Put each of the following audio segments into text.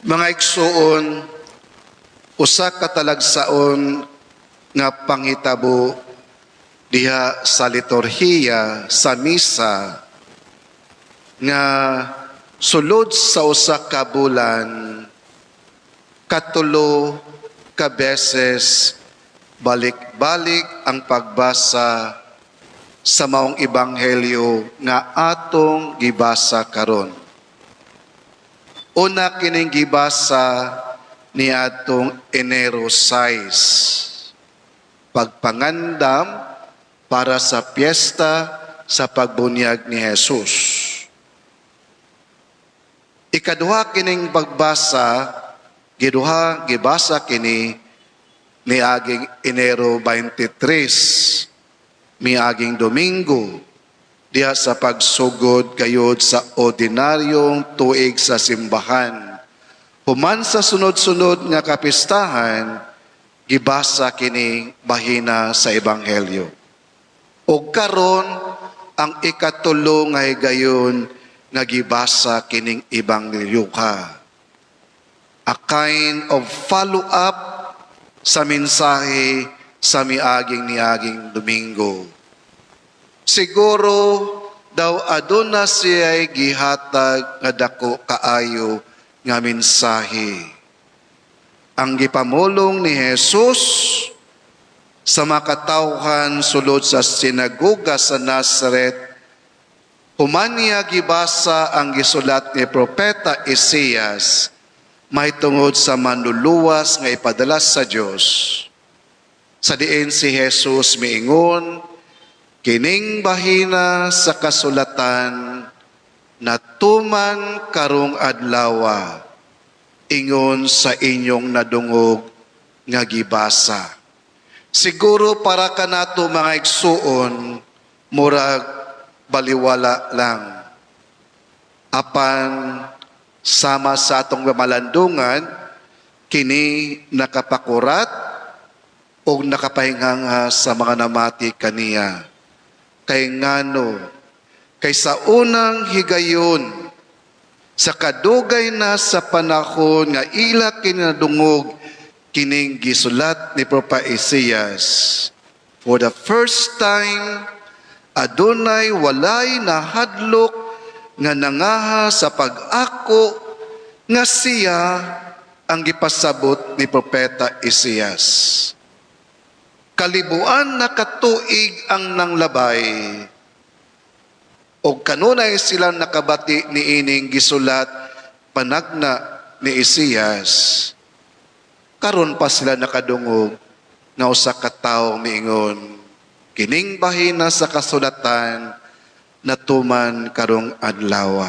Mga igsuon, usa ka talagsaon nga pangitabo diha sa liturhiya sa misa nga sulod sa usa ka bulan katulo ka beses balik-balik ang pagbasa sa maong ebanghelyo nga atong gibasa karon. Una kining gibasa ni atong Enero 6, pagpangandam para sa piyesta sa pagbunyag ni Jesus. Ikaduha kining pagbasa, gibasa kini ni aging Enero 23, miaging Domingo, diha sa pagsugod gayud sa ordinaryong tuig sa simbahan. Human sa sunod-sunod nga kapistahan, gibasa kini bahina sa ebanghelyo. O karon ang ikatulo nga higayon nga gibasa kining ebanghelyo ka. A kind of follow-up sa mensahe sa niaging Domingo. Siguro daw aduna siya'y gihatag nga dako kaayo nga mensahe. Ang gipamulong ni Jesus sa makatawhan sulod sa sinagoga sa Nazaret, human niya gibasa ang gisulat ni Propeta Isaias, may tungod sa manluluwas nga ipadala sa Dios. Sa diin si Jesus miingon, kining bahina sa kasulatan natuman karong adlaw, ingon sa inyong nadungog nga gibasa. Siguro para kanato mga igsuon, murag baliwala lang. Apan sama sa atong malandungan, kini nakapakurat o nakapahinganga sa mga namati kaniya. Kay ngano, kay sa unang higayon, sa kadugay na sa panahon nga ila kinadungog kining gisulat ni Propeta Isaias. For the first time, adunay walay nahadlok nga nangaha sa pag-ako nga siya ang gipasabot ni Propeta Isaias. Kalibuan na katuig ang nanglabay, o kanunay silang nakabati ni ining gisulat panagna ni Isaias. Karon pa sila nakadungog nga usa ka tawo miingon, kining bahina sa kasulatan natuman karong adlaw.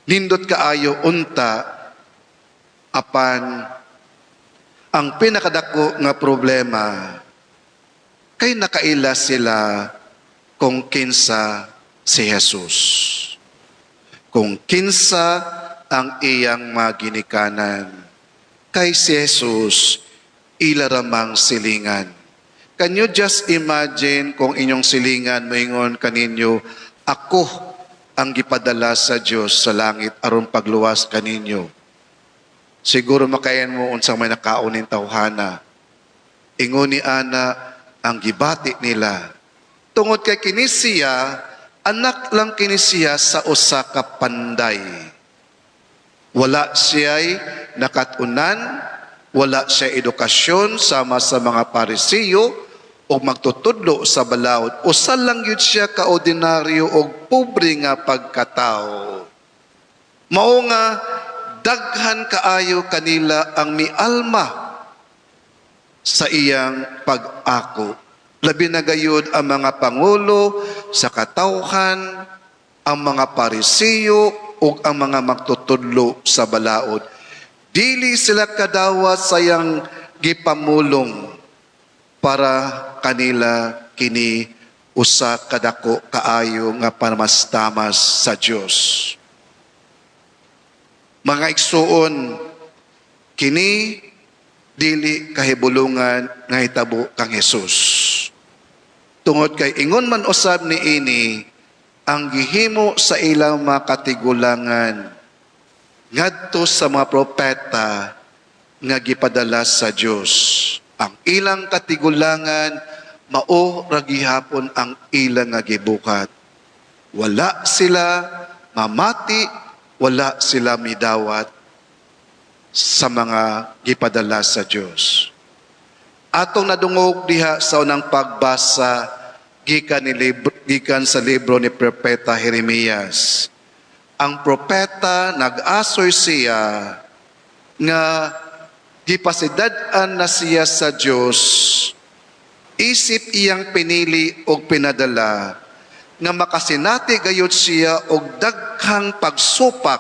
Nindot kaayo unta, apan ang pinakadako nga problema kay nakaila sila kung kinsa si Jesus. Kung kinsa ang iyang maginikanan. Kay si Jesus, ilaramang silingan. Can you just imagine kung inyong silingan moingon kaninyo, ako ang gipadala sa Dios sa langit aron pagluwas kaninyo. Siguro makayan mo unsang may nakaunin tawhana. Ingon ni ana ang gibati nila. Tungod kay kinisiya, anak lang kinisiya sa usa ka panday. Wala siya'y nakatunan, wala siya edukasyon sama sa mga Parisiyo o magtutudlo sa balaod. Usa lang yun siya kaordinaryo o pobre nga pagkatao. Mao nga daghan kaayo kanila ang mialma sa iyang pag-ako. Labi na gayud ang mga pangulo sa katawhan, ang mga Parisiyo o ang mga magtutudlo sa balaod. Dili sila kadawat sayang gipamulong para kanila kini usa kadako kaayo nga pamastamas sa Dios. Mga igsuon, kini dili kahibulungan nga hitabo kang Jesus. Tungod kay ingon man usab ni ini, ang gihimo sa ilang makatigulangan ngadto sa mga propeta nga gipadala sa Dios. Ang ilang katigulangan mao ra gihapon ang ilang nga gibukat. Wala sila mamati, wala sila midawat sa mga gipadala sa Dios. Atong nadungog diha sa unang pagbasa gikan sa libro ni Propeta Jeremias. Ang propeta nag-asoy siya nga gipasidad-an na siya sa Dios, isip iyang pinili o pinadala nga makasinati gayud siya og daghang pagsupak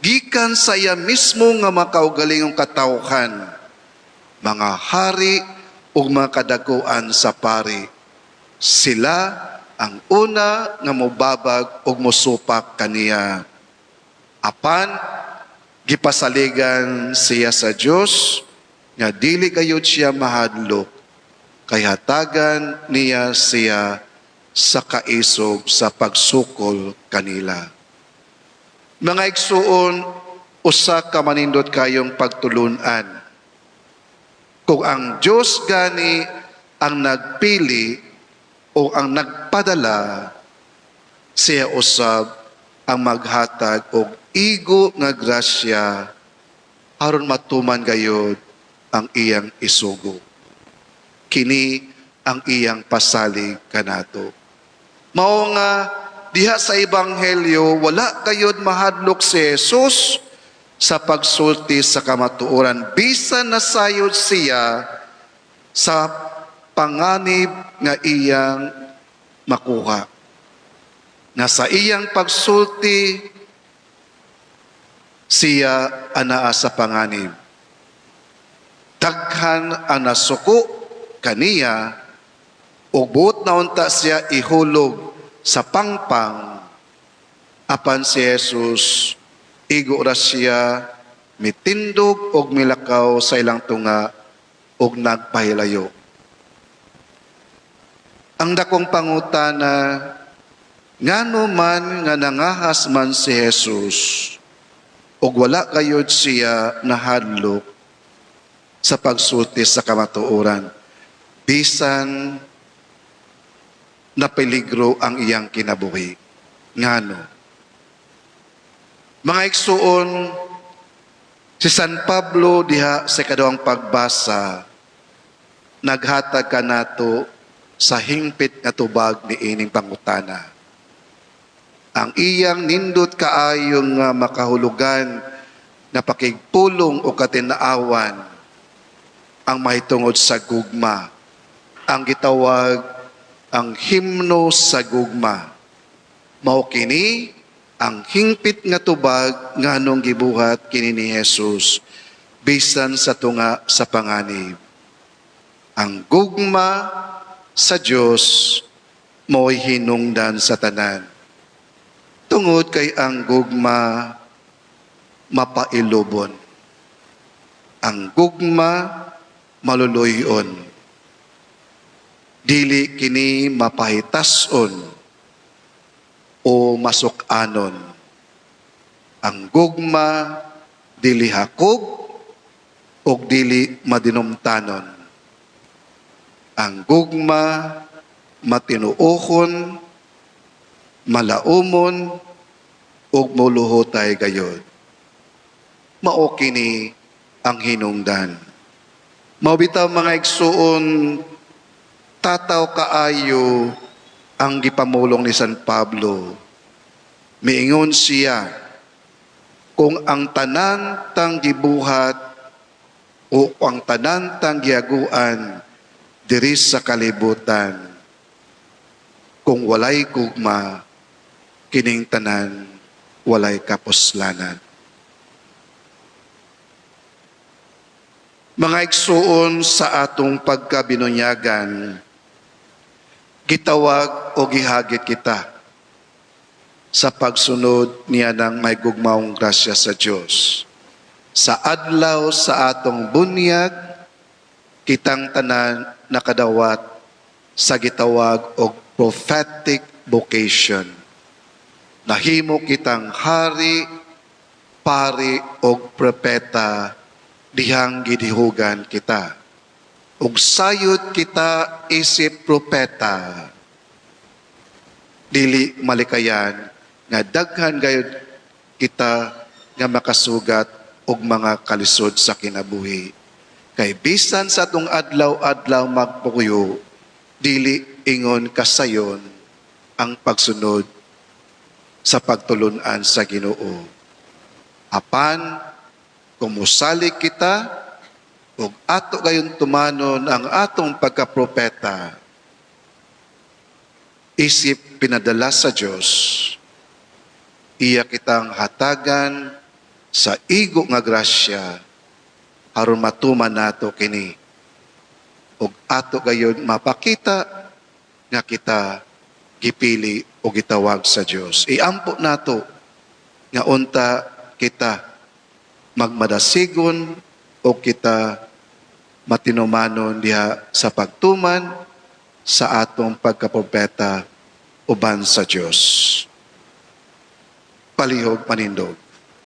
gikan sa iya mismo nga makaugalingong katawhan, mga hari ug mga kadaguan sa pari. Sila ang una nga mobabag ug mosupak kaniya. Apan gipasaligan siya sa Dios nga dili gayud siya mahadlok, kay hatagan niya siya sa kaisog sa pagsukol kanila. Mga igsuon, usa ka manindot kayong pagtulunan. Kung ang Diyos gani ang nagpili o ang nagpadala, siya usab ang maghatag og igo nga grasya aron matuman gayud ang iyang isugo. Kini ang iyang pasalig kanato. Mao nga diha sa ebanghelyo wala gayud mahadlok si Jesus sa pagsulti sa kamatuoran, bisan nasayod siya sa panganib nga iyang makuha. Na sa iyang pagsulti, siya anaa sa panganib. Daghan ang nasuko kaniya, ug buot na unta siya ihulog sa pangpang, apan si Jesus igo ra siya mitindog og milakaw sa ilang tunga og nagpahilayo. Ang dakong pangutana, ngano man nga nangahas man si Jesus ug wala gayud siya nahadlok sa pagsulti sa kamatuoran, bisan na peligro ang iyang kinabuhi. Ngano? Mga igsuon, si San Pablo diha sa kadawang pagbasa, naghatag kanato sa hingpit nga tubag ni ining pangutana. Ang iyang nindot kaayong nga makahulugan na pakigpulong o katinaawan ang mahitungod sa gugma. Ang gitawag ang himno sa gugma. Mao kini ang hingpit nga tubag nga anong gibuhat kini ni Jesus bisan sa tunga sa panganib. Ang gugma sa Dios mo'y hinungdan sa tanan. Tungod kay ang gugma mapailubon. Ang gugma maluluyon. Dili kini mapahitason o masukanon. Ang gugma dili hakog o dili madinumtanon. Ang gugma matinuohon, malaumon, o muluhotay gayod. Mao kini ang hinungdan. Mabitaw mga igsuon, tataw kaayo ang gipamulong ni San Pablo. Miingon siya, kung ang tanan tang gibuhat o ang tanan tang giaguan diri sa kalibutan, kung walay gugma, kining tanan walay kapuslanan. Mga igsuon sa atong pagkabinunyagan, gitawag o gihagit kita sa pagsunod niya ng may gugmaong grasya sa Diyos. Sa adlaw sa atong bunyag, kitang tanan nakadawat sa gitawag o prophetic vocation. Nahimo kitang hari pari o propeta dihang gidihugan kita. Ug sayod kita isip propeta, dili malikayan nga daghan gayud kita nga makasugat og mga kalisod sa kinabuhi. Kay bisan sa atong adlaw-adlaw magpukuyo, dili ingon kasayon ang pagsunod sa pagtulunan sa Ginoo. Apan kumusali kita ug ato gayon tumanon ang atong pagkapropeta, isip pinadala sa Dios, iya kitang hatagan sa igo nga grasya aron matuman nato kini. Ug ato gayon mapakita nga kita gipili o gitawag sa Dios. Iampo nato nga unta kita magmadasigon o kita matinumanon diha sa pagtuman sa atong pagkapropeta uban sa Dios. Palihog panindog.